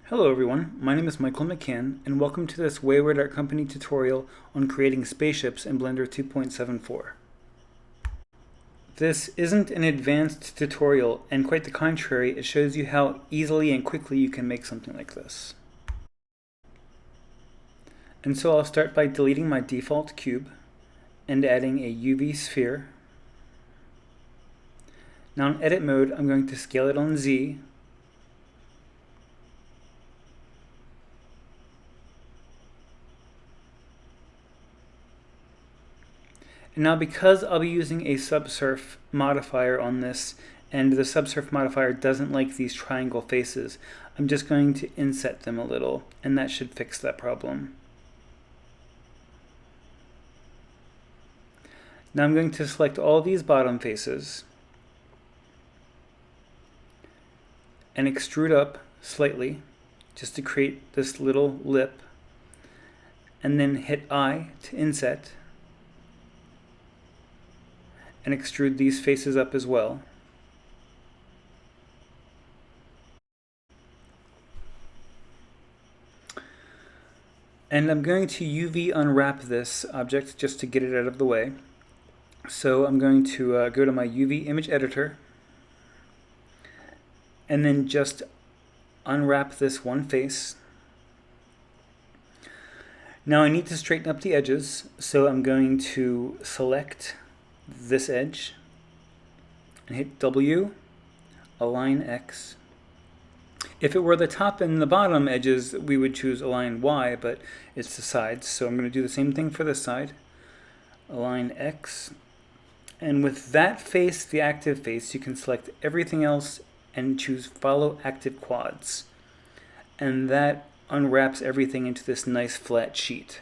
Hello everyone, my name is Michael McCann, and welcome to this Wayward Art Company tutorial on creating spaceships in Blender 2.74. This isn't an advanced tutorial, and quite the contrary, it shows you how easily and quickly you can make something like this. And so I'll start by deleting my default cube and adding a UV sphere. Now in edit mode, I'm going to scale it on Z. And now because I'll be using a subsurf modifier on this, and the subsurf modifier doesn't like these triangle faces, I'm just going to inset them a little, and that should fix that problem. Now I'm going to select all these bottom faces and extrude up slightly just to create this little lip, and then hit I to inset and extrude these faces up as well. And I'm going to UV unwrap this object just to get it out of the way. So I'm going to go to my UV image editor and then just unwrap this one face. Now I need to straighten up the edges, so I'm going to select this edge and hit W, align X. If it were the top and the bottom edges, we would choose align Y, but it's the sides, so I'm going to do the same thing for this side. Align X. And with that face, the active face, you can select everything else and choose follow active quads. And that unwraps everything into this nice flat sheet.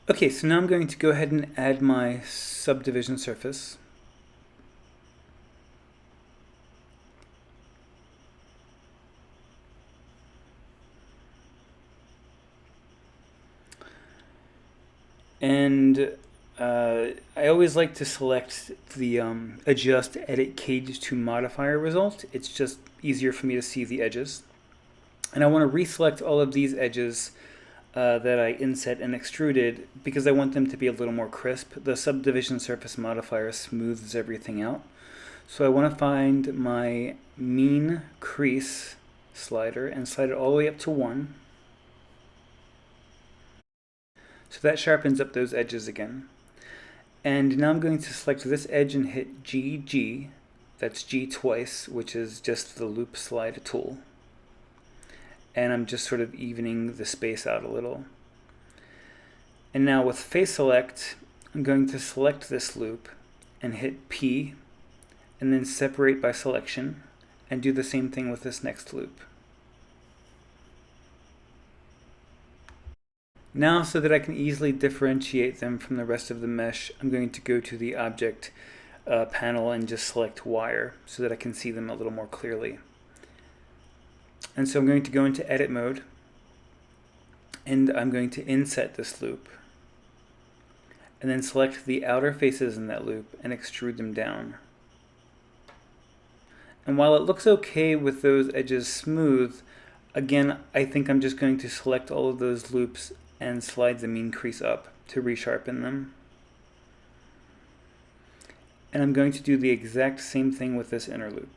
Okay, so now I'm going to go ahead and add my subdivision surface. And I always like to select the adjust edit cage to modifier result. It's just easier for me to see the edges. And I want to reselect all of these edges that I inset and extruded because I want them to be a little more crisp. The subdivision surface modifier smooths everything out. So I want to find my mean crease slider and slide it all the way up to 1. So that sharpens up those edges again. And now I'm going to select this edge and hit GG. That's G twice, which is just the loop slide tool. And I'm just sort of evening the space out a little. And now with face select, I'm going to select this loop and hit P, and then separate by selection, and do the same thing with this next loop. Now, so that I can easily differentiate them from the rest of the mesh, I'm going to go to the object panel and just select wire so that I can see them a little more clearly. And so I'm going to go into edit mode, and I'm going to inset this loop, and then select the outer faces in that loop and extrude them down. And while it looks okay with those edges smooth, again, I think I'm just going to select all of those loops and slide the mean crease up to resharpen them. And I'm going to do the exact same thing with this inner loop.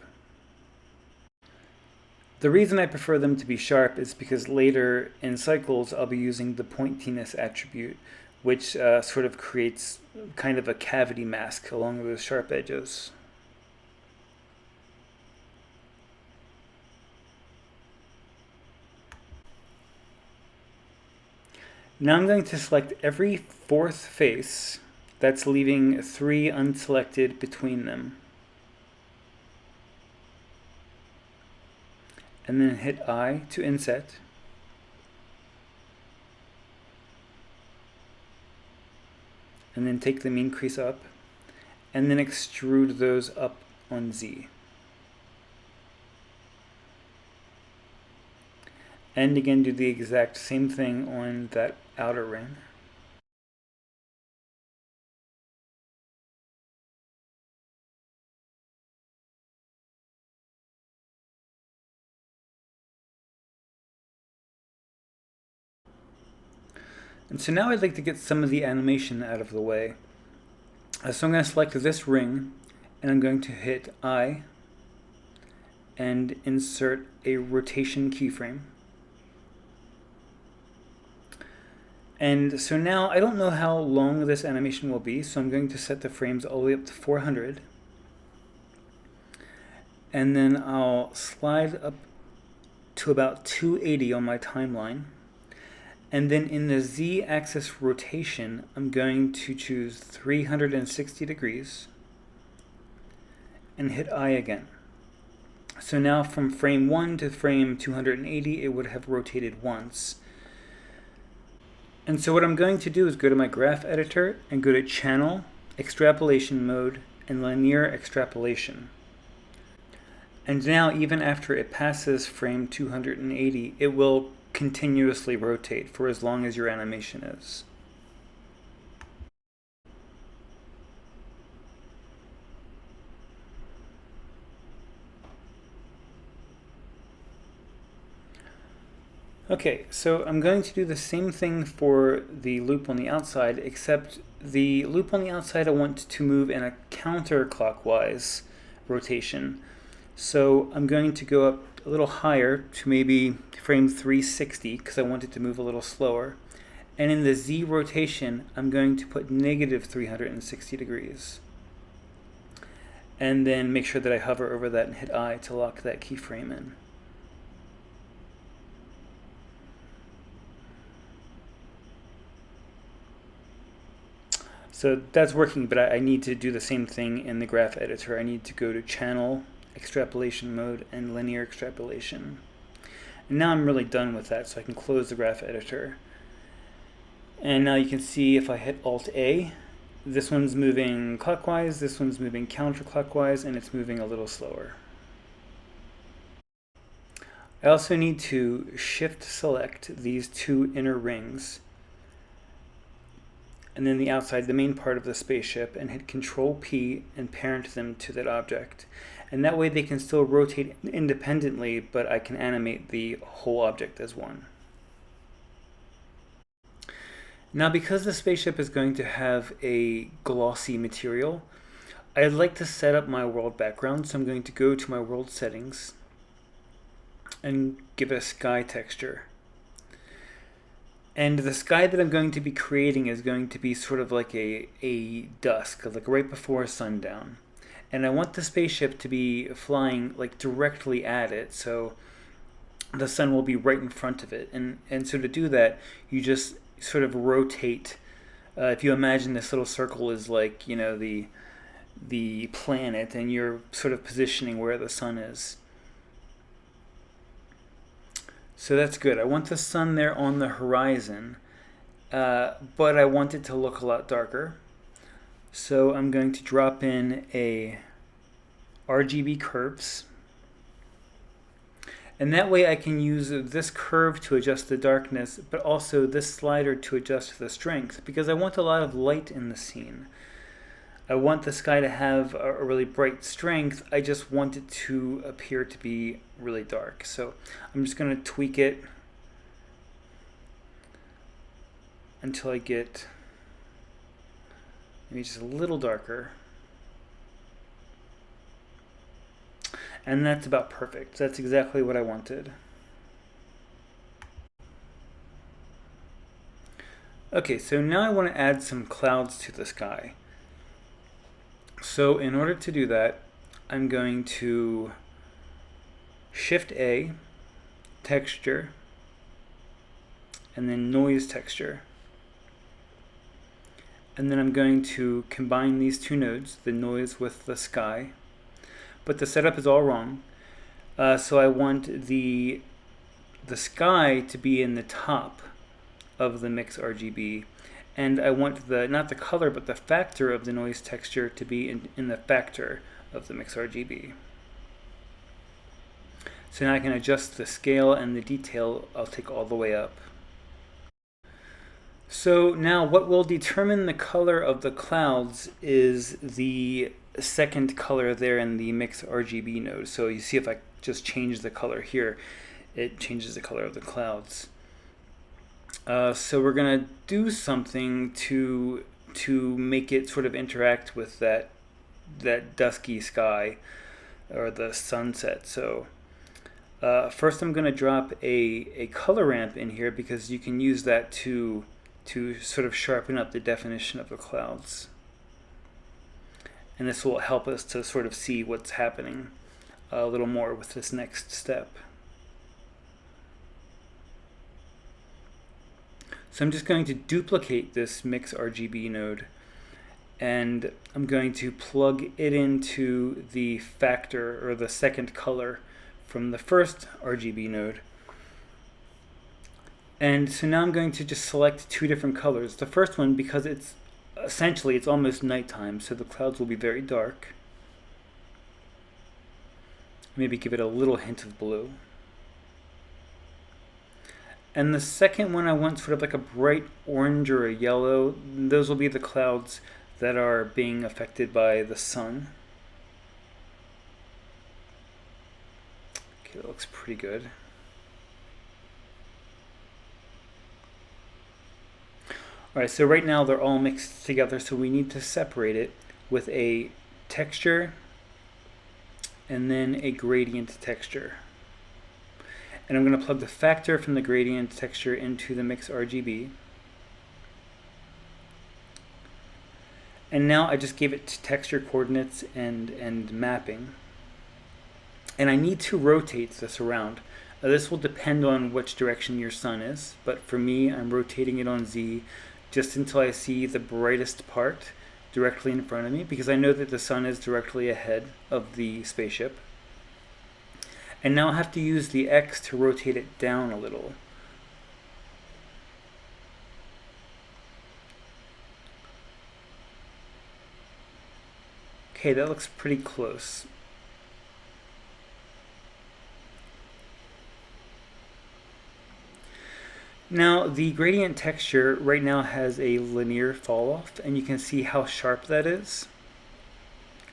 The reason I prefer them to be sharp is because later in cycles I'll be using the pointiness attribute, which sort of creates kind of a cavity mask along those sharp edges. Now I'm going to select every fourth face, that's leaving 3 unselected between them. And then hit I to inset. And then take the mean crease up, and then extrude those up on Z. And again, do the exact same thing on that outer ring. And so now I'd like to get some of the animation out of the way. So I'm going to select this ring, and I'm going to hit I and insert a rotation keyframe. And so now I don't know how long this animation will be, so I'm going to set the frames all the way up to 400. And then I'll slide up to about 280 on my timeline. And then in the Z-axis rotation, I'm going to choose 360 degrees and hit I again. So now from frame 1 to frame 280, it would have rotated once. And so what I'm going to do is go to my graph editor and go to Channel, Extrapolation Mode, and Linear Extrapolation. And now even after it passes frame 280, it will continuously rotate for as long as your animation is. Okay, so I'm going to do the same thing for the loop on the outside, except the loop on the outside I want to move in a counterclockwise rotation. So I'm going to go up a little higher to maybe frame 360 because I want it to move a little slower. And in the Z rotation, I'm going to put negative 360 degrees. And then make sure that I hover over that and hit I to lock that keyframe in. So that's working, but I need to do the same thing in the graph editor. I need to go to Channel, Extrapolation Mode, and Linear Extrapolation. And now I'm really done with that, so I can close the graph editor. And now you can see if I hit Alt-A, this one's moving clockwise, this one's moving counterclockwise, and it's moving a little slower. I also need to shift select these two inner rings, and then the outside, the main part of the spaceship, and hit Control P and parent them to that object. And that way they can still rotate independently, but I can animate the whole object as one. Now because the spaceship is going to have a glossy material, I'd like to set up my world background, so I'm going to go to my world settings and give it a sky texture. And the sky that I'm going to be creating is going to be sort of like a dusk, like right before sundown. And I want the spaceship to be flying like directly at it, so the sun will be right in front of it. And so to do that, you just sort of rotate. If you imagine this little circle is like, you know, the planet, and you're sort of positioning where the sun is. So that's good. I want the sun there on the horizon, but I want it to look a lot darker. So I'm going to drop in a RGB curves. And that way I can use this curve to adjust the darkness, but also this slider to adjust the strength, because I want a lot of light in the scene. I want the sky to have a really bright strength. I just want it to appear to be really dark. So I'm just going to tweak it until I get maybe just a little darker. And that's about perfect. That's exactly what I wanted. Okay, so now I want to add some clouds to the sky. So in order to do that, I'm going to Shift A, Texture, and then Noise Texture. And then I'm going to combine these two nodes, the noise with the sky. But the setup is all wrong. So I want the sky to be in the top of the mix RGB. And I want not the color, but the factor of the noise texture to be in the factor of the mix RGB. So now I can adjust the scale and the detail. I'll take all the way up. So now what will determine the color of the clouds is the second color there in the mix RGB node. So you see if I just change the color here, it changes the color of the clouds. So we're gonna do something to make it sort of interact with that dusky sky or the sunset. So first I'm gonna drop a color ramp in here because you can use that to sort of sharpen up the definition of the clouds. And this will help us to sort of see what's happening a little more with this next step. So I'm just going to duplicate this mix RGB node, and I'm going to plug it into the factor or the second color from the first RGB node. And so now I'm going to just select two different colors. The first one, because it's almost nighttime, so the clouds will be very dark. Maybe give it a little hint of blue. And the second one I want sort of like a bright orange or a yellow. Those will be the clouds that are being affected by the sun. Okay, that looks pretty good. Alright, so right now they're all mixed together, so we need to separate it with a texture and then a gradient texture. And I'm going to plug the factor from the gradient texture into the mix RGB. And now I just gave it texture coordinates and mapping. And I need to rotate this around. This will depend on which direction your sun is, but for me, I'm rotating it on Z just until I see the brightest part directly in front of me, because I know that the sun is directly ahead of the spaceship. And now I have to use the X to rotate it down a little. Okay, that looks pretty close. Now, the gradient texture right now has a linear fall off, and you can see how sharp that is.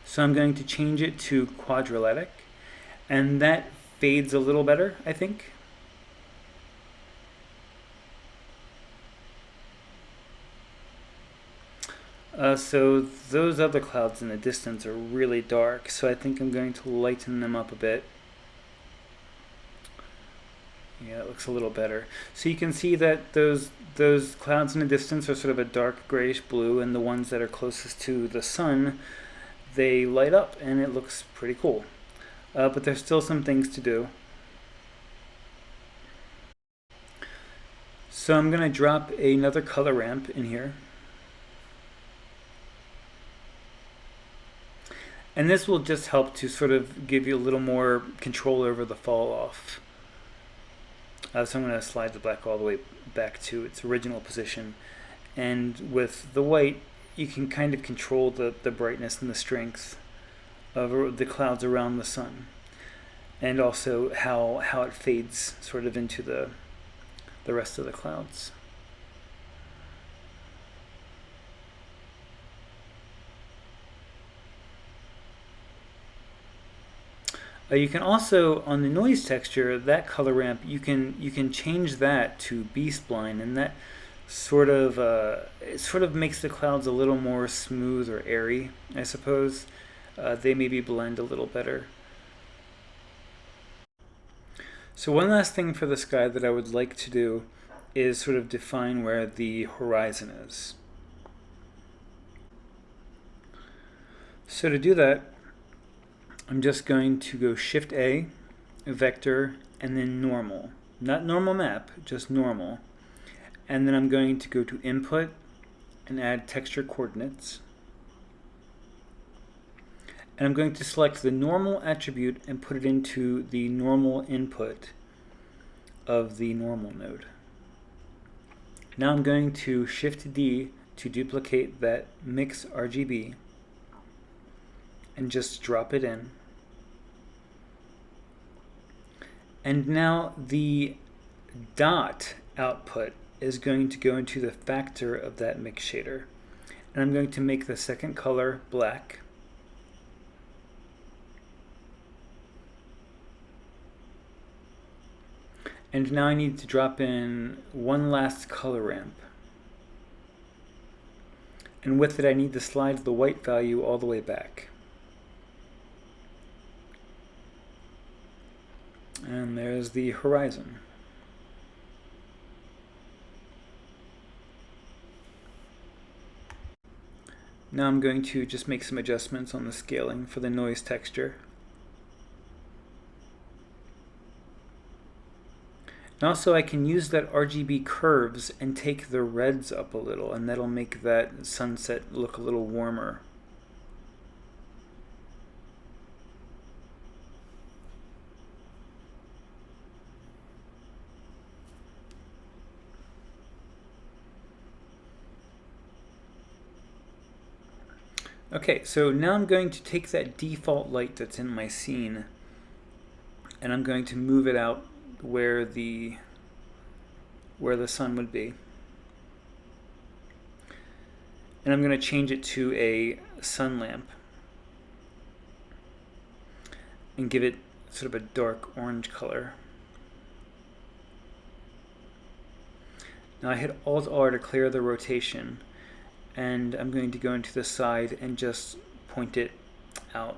So I'm going to change it to quadratic, and that fades a little better, I think. So those other clouds in the distance are really dark, so I think I'm going to lighten them up a bit. Yeah, it looks a little better. So you can see that those clouds in the distance are sort of a dark grayish blue, and the ones that are closest to the sun, they light up, and it looks pretty cool. But there's still some things to do. So I'm going to drop another color ramp in here. And this will just help to sort of give you a little more control over the fall off. So I'm going to slide the black all the way back to its original position. And with the white, you can kind of control the brightness and the strength of the clouds around the sun, and also how it fades sort of into the rest of the clouds. You can also, on the noise texture, that color ramp, you can change that to B-spline, and that sort of it sort of makes the clouds a little more smooth or airy, I suppose. They maybe blend a little better. So one last thing for the sky that I would like to do is sort of define where the horizon is. So to do that, I'm just going to go Shift A, vector, and then normal. Not normal map, just normal. And then I'm going to go to input and add texture coordinates. And I'm going to select the normal attribute and put it into the normal input of the normal node. Now I'm going to Shift D to duplicate that mix RGB and just drop it in. And now the dot output is going to go into the factor of that mix shader. And I'm going to make the second color black. And now I need to drop in one last color ramp. And with it I need to slide the white value all the way back. And there's the horizon. Now I'm going to just make some adjustments on the scaling for the noise texture. And also I can use that RGB curves and take the reds up a little, and that'll make that sunset look a little warmer. Okay, so now I'm going to take that default light that's in my scene and I'm going to move it out where the sun would be. And I'm going to change it to a sun lamp and give it sort of a dark orange color. Now I hit Alt-R to clear the rotation, and I'm going to go into the side and just point it out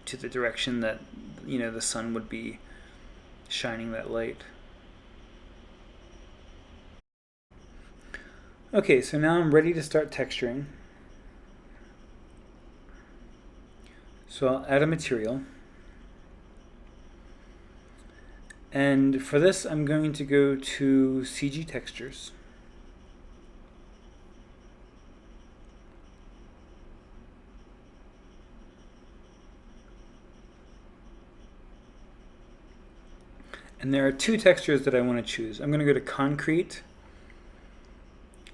to the direction that, you know, the sun would be shining that light. Okay, so now I'm ready to start texturing. So I'll add a material. And for this, I'm going to go to CG Textures. And there are two textures that I want to choose. I'm going to go to Concrete,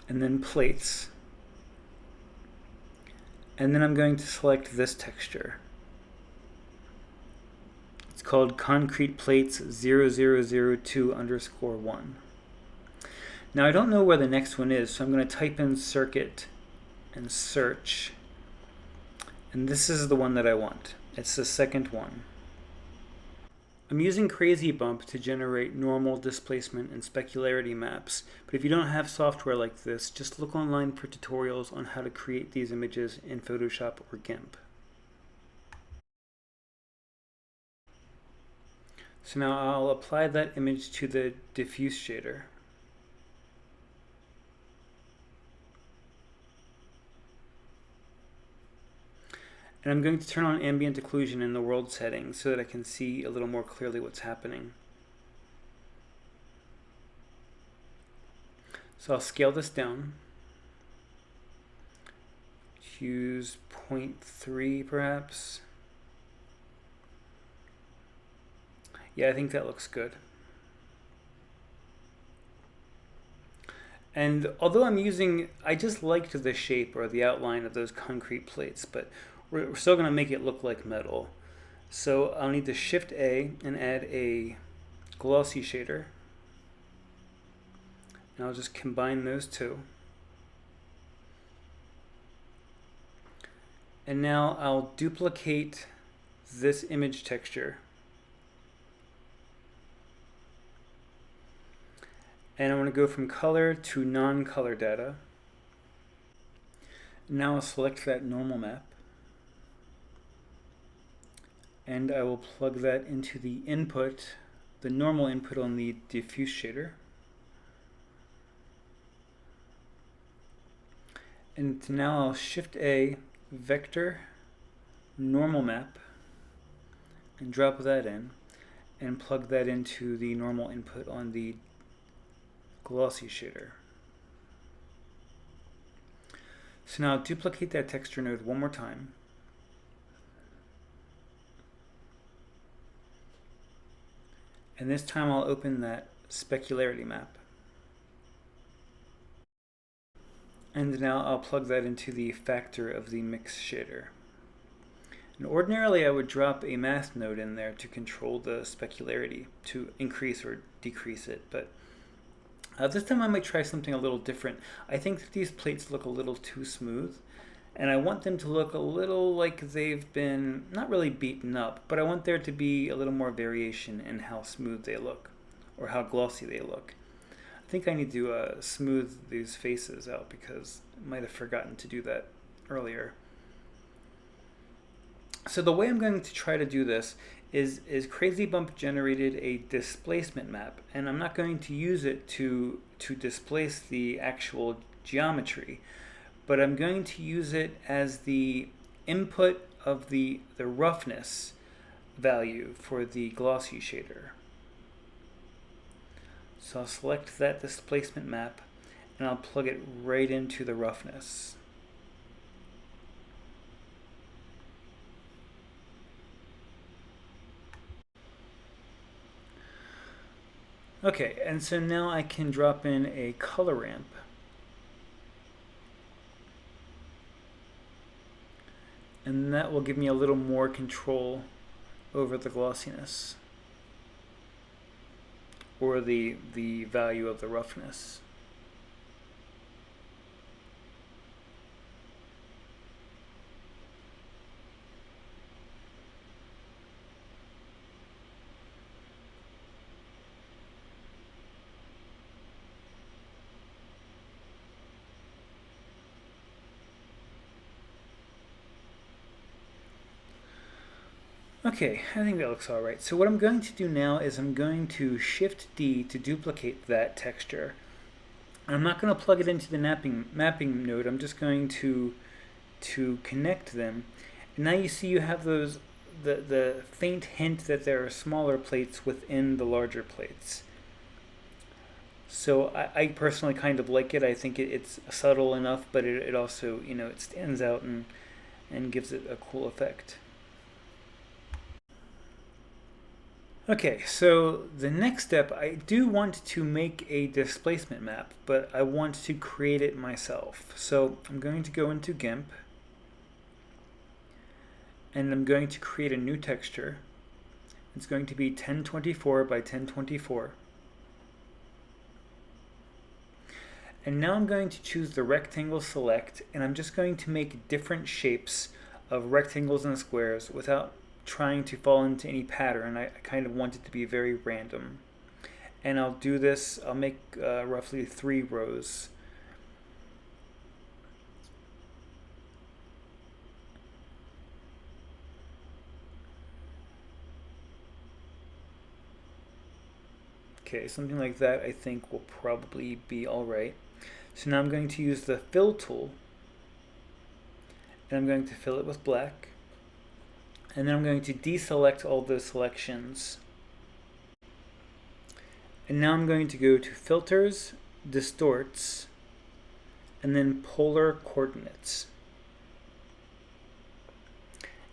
and then Plates. And then I'm going to select this texture. It's called Concrete Plates 0002_1. Now I don't know where the next one is, so I'm going to type in Circuit and search. And this is the one that I want. It's the second one. I'm using Crazy Bump to generate normal, displacement, and specularity maps, but if you don't have software like this, just look online for tutorials on how to create these images in Photoshop or GIMP. So now I'll apply that image to the diffuse shader. And I'm going to turn on ambient occlusion in the world settings so that I can see a little more clearly what's happening. So I'll scale this down. Use 0.3 perhaps. Yeah, I think that looks good. And although I just liked the shape or the outline of those concrete plates, but we're still going to make it look like metal. So I'll need to Shift A and add a glossy shader. And I'll just combine those two. And now I'll duplicate this image texture. And I want to go from color to non-color data. Now I'll select that normal map. And I will plug that into the input, the normal input on the diffuse shader. And now I'll Shift A, vector, normal map, and drop that in, and plug that into the normal input on the glossy shader. So now I'll duplicate that texture node one more time. And this time I'll open that specularity map. And now I'll plug that into the factor of the mix shader. And ordinarily I would drop a mask node in there to control the specularity, to increase or decrease it, but this time I might try something a little different. I think that these plates look a little too smooth, and I want them to look a little like they've been, not really beaten up, but I want there to be a little more variation in how smooth they look, or how glossy they look. I think I need to smooth these faces out because I might have forgotten to do that earlier. So the way I'm going to try to do this is Crazy Bump generated a displacement map, and I'm not going to use it to displace the actual geometry, but I'm going to use it as the input of the roughness value for the glossy shader. So I'll select that displacement map and I'll plug it right into the roughness. Okay, and so now I can drop in a color ramp. And that will give me a little more control over the glossiness, or the value of the roughness. Okay, I think that looks all right. So what I'm going to do now is I'm going to Shift D to duplicate that texture. I'm not going to plug it into the mapping node. I'm just going to connect them. And now you see you have those the faint hint that there are smaller plates within the larger plates. So I personally kind of like it. I think it's subtle enough, but it also, you know, it stands out and gives it a cool effect. Okay, so the next step, I do want to make a displacement map, but I want to create it myself. So I'm going to go into GIMP, and I'm going to create a new texture. It's going to be 1024 by 1024. And now I'm going to choose the rectangle select, and I'm just going to make different shapes of rectangles and squares without trying to fall into any pattern. I kind of want it to be very random. And I'll do this, I'll make roughly 3 rows. Okay, something like that I think will probably be all right. So now I'm going to use the fill tool, and I'm going to fill it with black. And then I'm going to deselect all those selections. And now I'm going to go to Filters, Distorts, and then Polar Coordinates.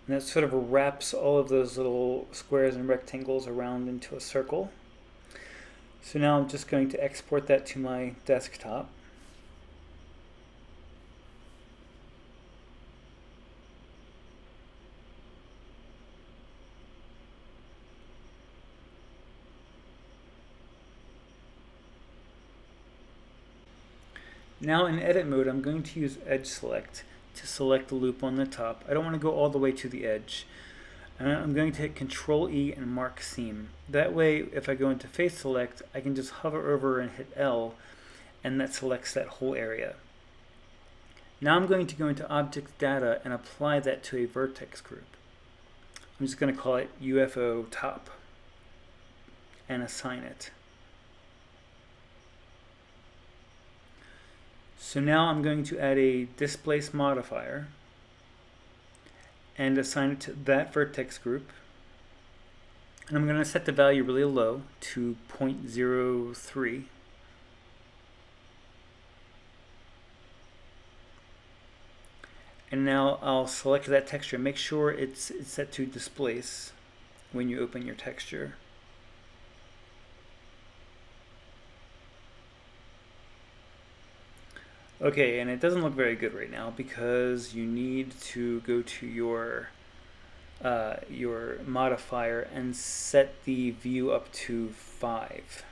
And that sort of wraps all of those little squares and rectangles around into a circle. So now I'm just going to export that to my desktop. Now in edit mode, I'm going to use edge select to select the loop on the top. I don't want to go all the way to the edge. I'm going to hit Control E and mark seam. That way, if I go into face select, I can just hover over and hit L, and that selects that whole area. Now I'm going to go into object data and apply that to a vertex group. I'm just going to call it UFO top and assign it. So now I'm going to add a displace modifier and assign it to that vertex group. And I'm going to set the value really low to 0.03. And now I'll select that texture. Make sure it's set to displace when you open your texture. Okay, and it doesn't look very good right now because you need to go to your modifier and set the view up to 5.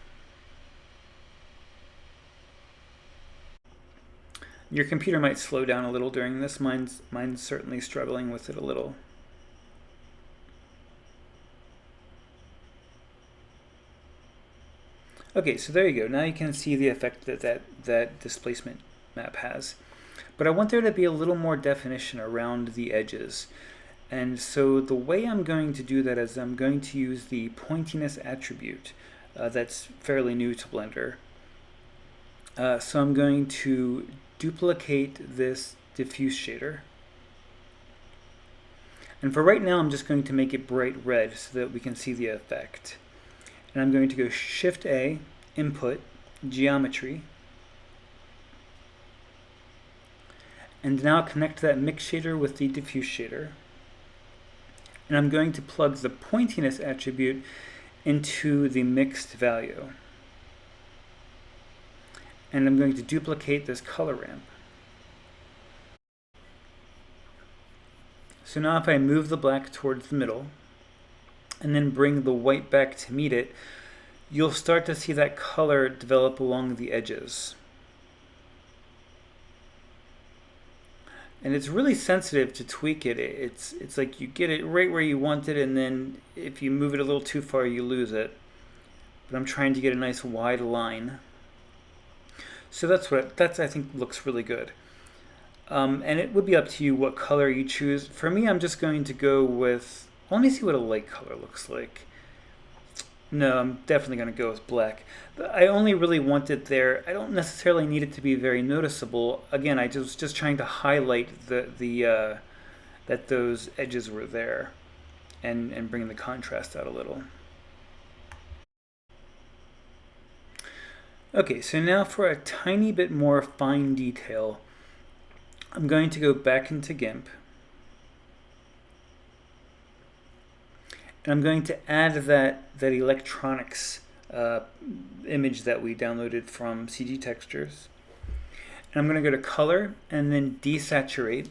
Your computer might slow down a little during this. Mine's certainly struggling with it a little. Okay, so there you go. Now you can see the effect that displacement map has. But I want there to be a little more definition around the edges. And so the way I'm going to do that is I'm going to use the pointiness attribute that's fairly new to Blender. So I'm going to duplicate this diffuse shader. And for right now, I'm just going to make it bright red so that we can see the effect. And I'm going to go Shift-A, Input, Geometry. And now connect that mix shader with the diffuse shader. And I'm going to plug the pointiness attribute into the mixed value. And I'm going to duplicate this color ramp. So now if I move the black towards the middle, and then bring the white back to meet it, you'll start to see that color develop along the edges. And it's really sensitive to tweak it. It's like you get it right where you want it, and then if you move it a little too far, you lose it. But I'm trying to get a nice wide line. So that's I think looks really good. And it would be up to you what color you choose. For me, I'm just going to go with, let me see what a light color looks like. No, I'm definitely going to go with black. I only really want it there. I don't necessarily need it to be very noticeable. Again, I was just trying to highlight that those edges were there and bring the contrast out a little. Okay, so now for a tiny bit more fine detail, I'm going to go back into GIMP. And I'm going to add that electronics image that we downloaded from CG Textures. And I'm going to go to Color and then Desaturate.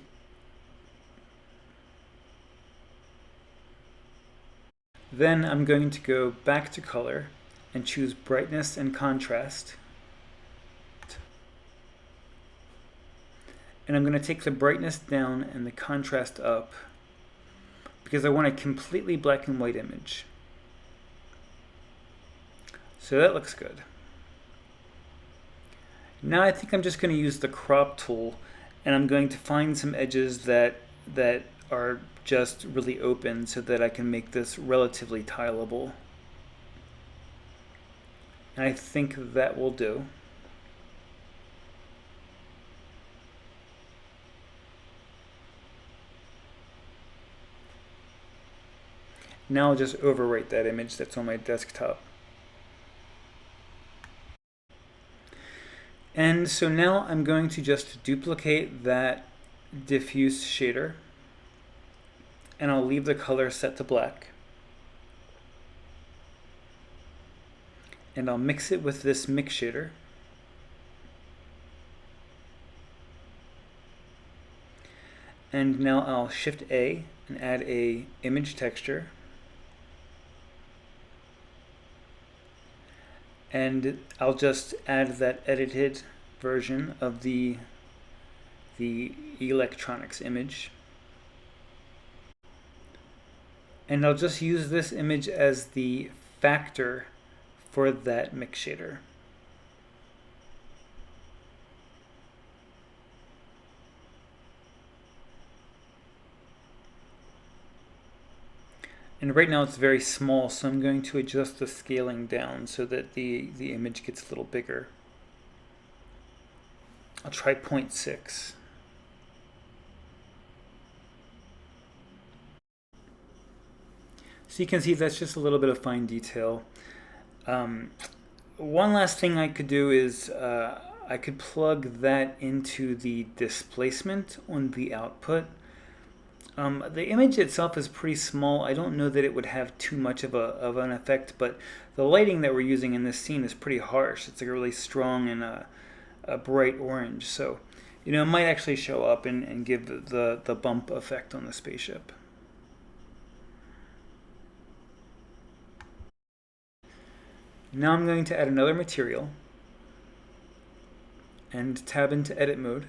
Then I'm going to go back to Color and choose Brightness and Contrast. And I'm going to take the brightness down and the contrast up because I want a completely black and white image. So that looks good. Now I think I'm just going to use the crop tool, and I'm going to find some edges that are just really open so that I can make this relatively tileable. And I think that will do. Now I'll just overwrite that image that's on my desktop. And so now I'm going to just duplicate that diffuse shader, and I'll leave the color set to black. And I'll mix it with this mix shader. And now I'll Shift A and add a image texture. And I'll just add that edited version of the electronics image. And I'll just use this image as the factor for that mix shader. And right now it's very small, so I'm going to adjust the scaling down so that the image gets a little bigger. I'll try 0.6. So you can see that's just a little bit of fine detail. One last thing I could do is I could plug that into the displacement on the output. The image itself is pretty small. I don't know that it would have too much of an effect, but the lighting that we're using in this scene is pretty harsh. It's like a really strong and a bright orange. So, you know, it might actually show up and give the bump effect on the spaceship. Now I'm going to add another material and tab into edit mode.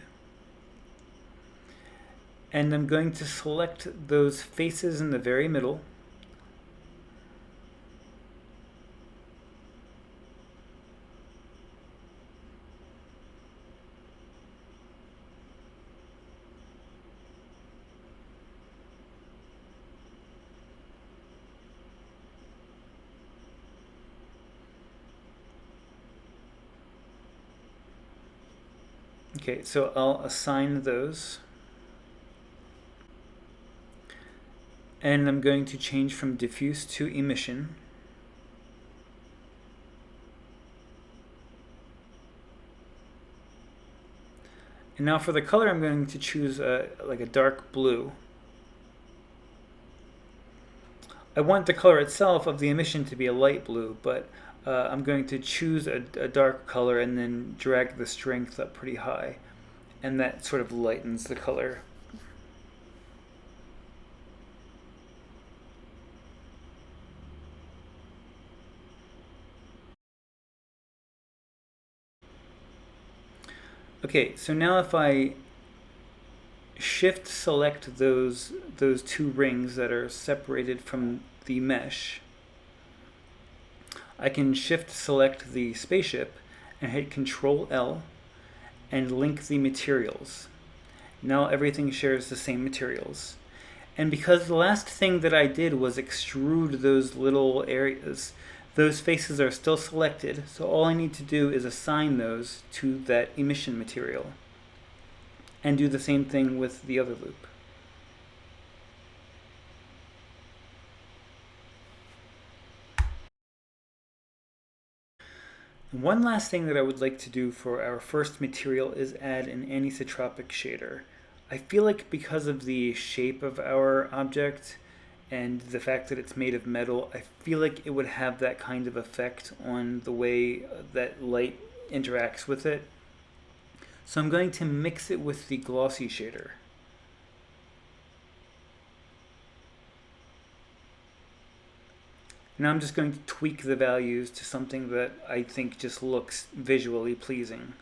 And I'm going to select those faces in the very middle. Okay, so I'll assign those. And I'm going to change from diffuse to emission. And now for the color, I'm going to choose like a dark blue. I want the color itself of the emission to be a light blue, but I'm going to choose a dark color and then drag the strength up pretty high. And that sort of lightens the color. Okay, so now if I shift select those two rings that are separated from the mesh, I can shift select the spaceship and hit Control L and link the materials. Now everything shares the same materials. And because the last thing that I did was extrude those little areas, those faces are still selected, so all I need to do is assign those to that emission material. And do the same thing with the other loop. One last thing that I would like to do for our first material is add an anisotropic shader. I feel like because of the shape of our object and the fact that it's made of metal, I feel like it would have that kind of effect on the way that light interacts with it. So I'm going to mix it with the glossy shader. Now I'm just going to tweak the values to something that I think just looks visually pleasing.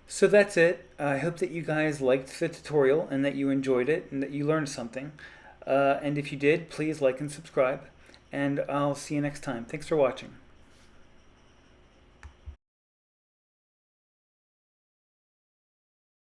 So that's it. I hope that you guys liked the tutorial and that you enjoyed it and that you learned something. And if you did, please like and subscribe. And I'll see you next time. Thanks for watching.